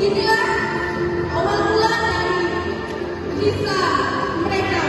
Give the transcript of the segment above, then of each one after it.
Inilah awal mula dari kisah mereka.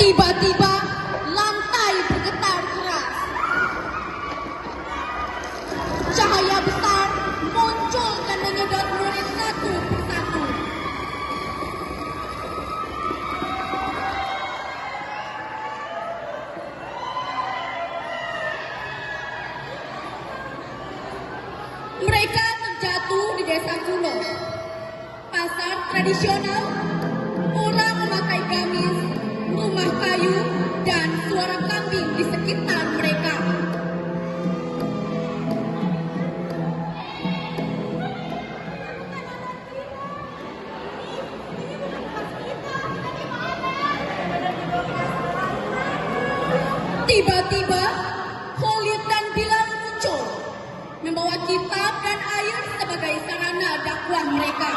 Tiba-tiba lantai bergetar keras. Cahaya besar muncul dan menyedot murid satu persatu. Mereka terjatuh di desa kuno, pasar tradisional, orang memakai gamis, rumah kayu, dan suara kambing di sekitar mereka. Tiba-tiba, Khalid dan Bilal muncul, membawa kitab dan air sebagai sarana dakwah mereka.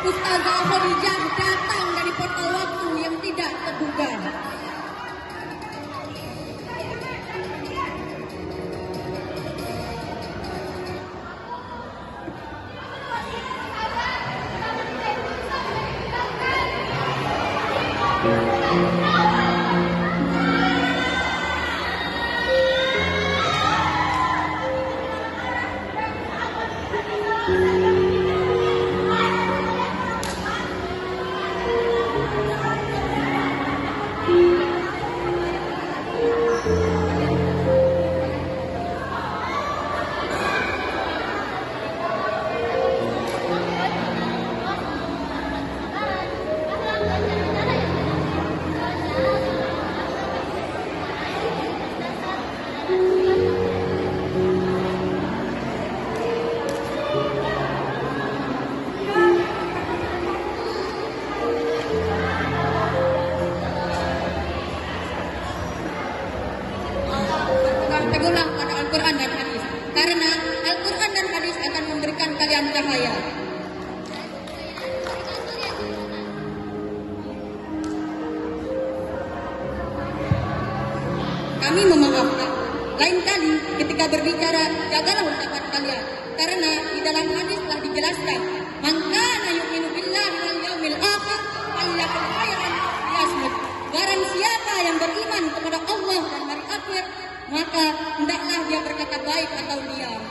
Ustazah Khadijah datang dari portal waktu yang tidak terduga. Pegang pada Al-Quran dan hadis, karena Al-Quran dan hadis akan memberikan kalian cahaya. Kami memaafkan. Lain kali ketika berbicara, jagalah ucapan kalian, karena di dalam hadis telah dijelaskan, man kana yu'minu billahi wal yaumil akhir falyaqul khairan liyasmut. Barang siapa yang beriman kepada Allah dan hari akhir, maka hendaklah dia berkata baik atau diam.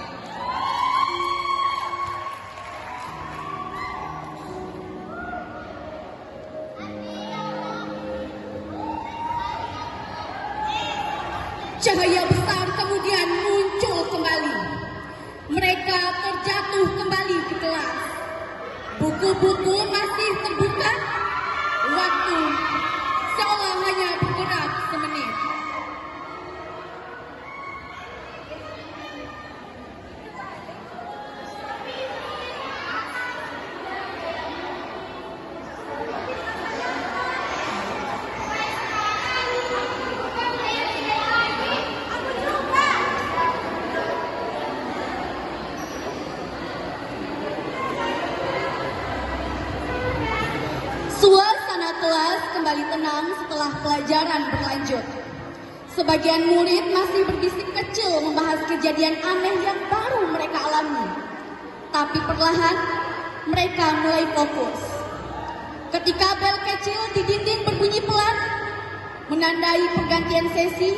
Cahaya besar kemudian muncul kembali. Mereka terjatuh kembali di kelas. Buku-buku masih terbuka. Waktu seolah hanya bergerak semenit. Suasana kelas kembali tenang setelah pelajaran berlanjut. Sebagian murid masih berbisik kecil membahas kejadian aneh yang baru mereka alami. Tapi perlahan mereka mulai fokus. Ketika bel kecil di dinding berbunyi pelan, menandai pergantian sesi,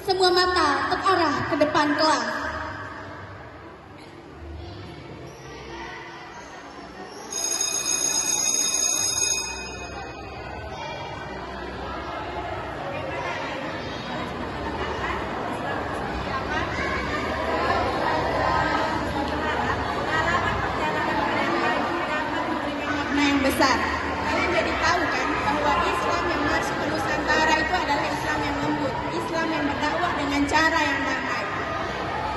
semua mata terarah ke depan kelas. Besar. Kalian jadi tahu kan bahwa Islam yang masuk ke Nusantara itu adalah Islam yang lembut, Islam yang berdakwah dengan cara yang damai.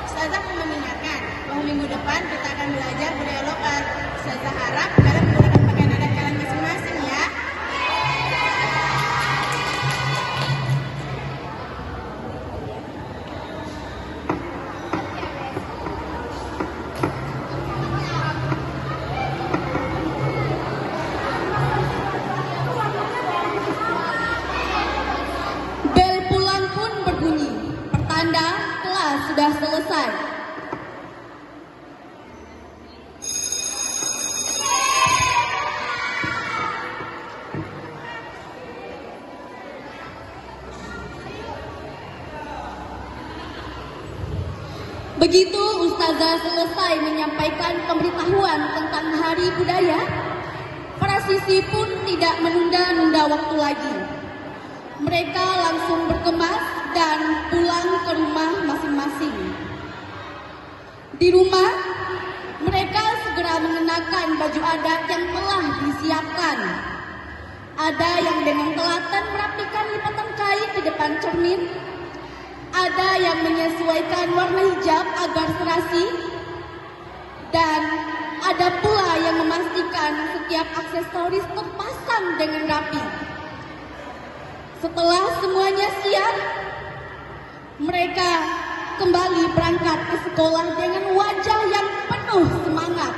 Ustazah mengingatkan bahwa minggu depan kita akan belajar budaya lokal. Ustazah harap kalian menggunakan pakaian adat kalian masing-masing ya. Sudah selesai. Begitu Ustazah selesai menyampaikan pemberitahuan tentang Hari Budaya, para siswi pun tidak menunda-nunda waktu lagi. Mereka langsung berkemas dan pulang ke rumah masing-masing. Di rumah, mereka segera mengenakan baju adat yang telah disiapkan. Ada yang dengan telaten merapikan lipatan kain di depan cermin. Ada yang menyesuaikan warna hijab agar serasi. Dan ada pula yang memastikan setiap aksesoris terpasang dengan rapi. Setelah semuanya siap, mereka kembali berangkat ke sekolah dengan wajah yang penuh semangat.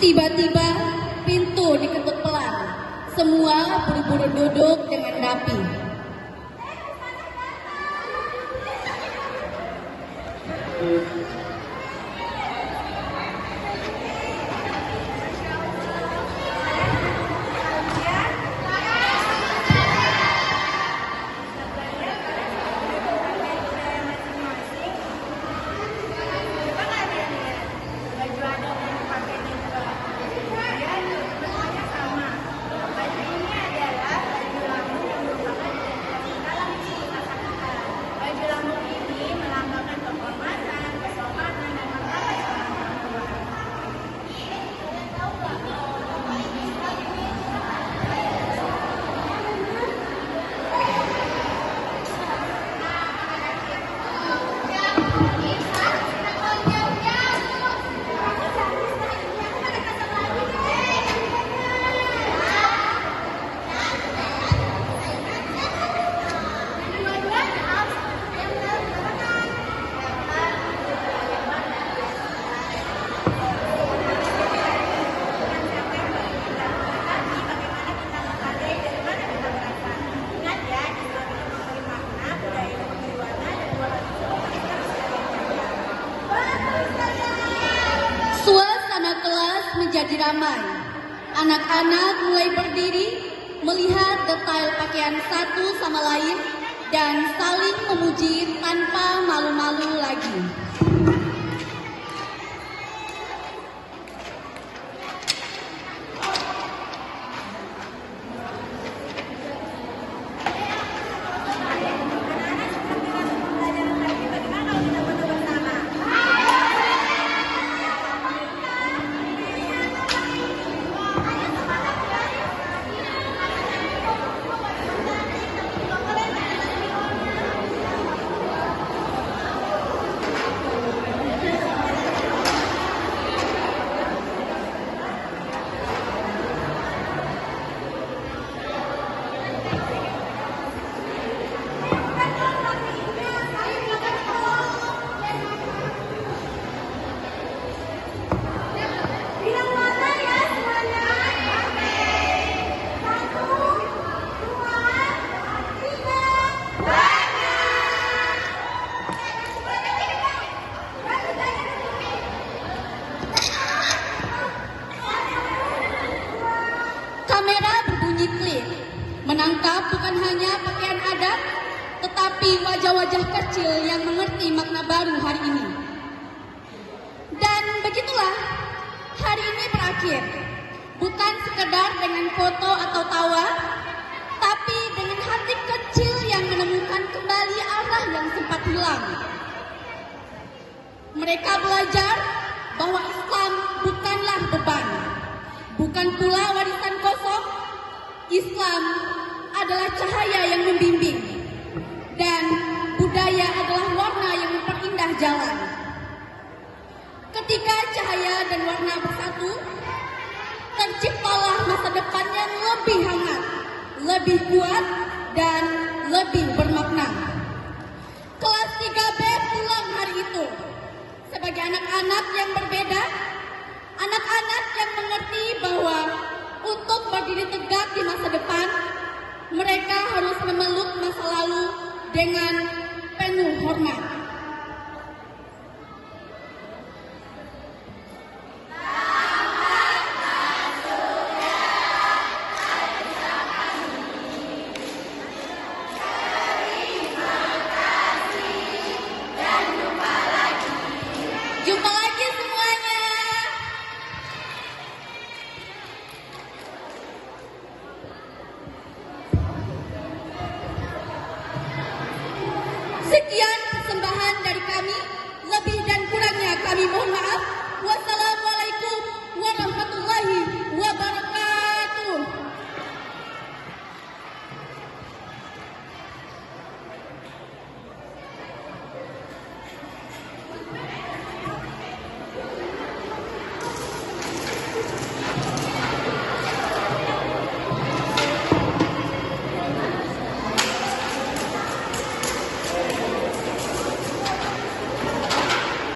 Tiba-tiba pintu diketuk pelan. Semua buru-buru duduk dengan rapi. Suasana kelas menjadi ramai. Anak-anak mulai berdiri, melihat detail pakaian satu sama lain, dan saling memuji tanpa malu-malu lagi. Kamera berbunyi klik, menangkap bukan hanya pakaian adat, tetapi wajah-wajah kecil yang mengerti makna baru hari ini. Dan begitulah, hari ini berakhir. Bukan sekedar dengan foto atau tawa, tapi dengan hati kecil yang menemukan kembali arah yang sempat hilang. Mereka belajar bahwa Islam bukanlah beban, bukan pula warisan kosong. Islam adalah cahaya yang membimbing, dan budaya adalah warna yang memperindah jalan. Ketika cahaya dan warna bersatu, terciptalah masa depan yang lebih hangat, lebih kuat, dan lebih bermakna. Kelas 3B pulang hari itu sebagai anak-anak yang berbeda, anak-anak yang mengerti bahwa untuk berdiri tegak di masa depan, mereka harus memeluk masa lalu dengan penuh hormat.